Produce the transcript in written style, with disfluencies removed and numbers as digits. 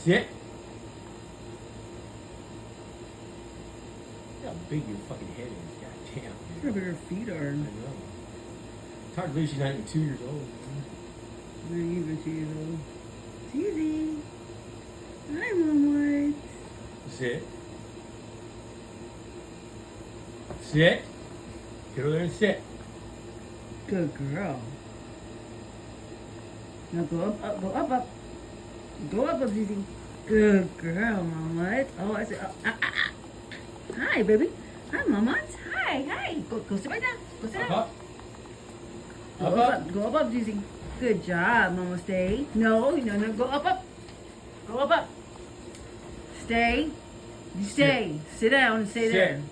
Sit. Look how big your fucking head is. God damn. Look how big her feet are. I know. It's hard to believe she's not even 2 years old. Not even 2 years old. Susie. Hi, Mom. What? Sit. Sit. Get over there and sit. Good girl. Now go up, up, go up, up. Go up, Susie. Good girl, Mama. Oh, I said, hi, baby. Hi, Mama. Hi. Go sit right down. Go sit Up, down. up. Go Up, up, up. up. Go up, Susie. Good job, Mama. Stay. No. Go up, up. Go up, up. Stay. You stay. Sit down and stay there. Sit.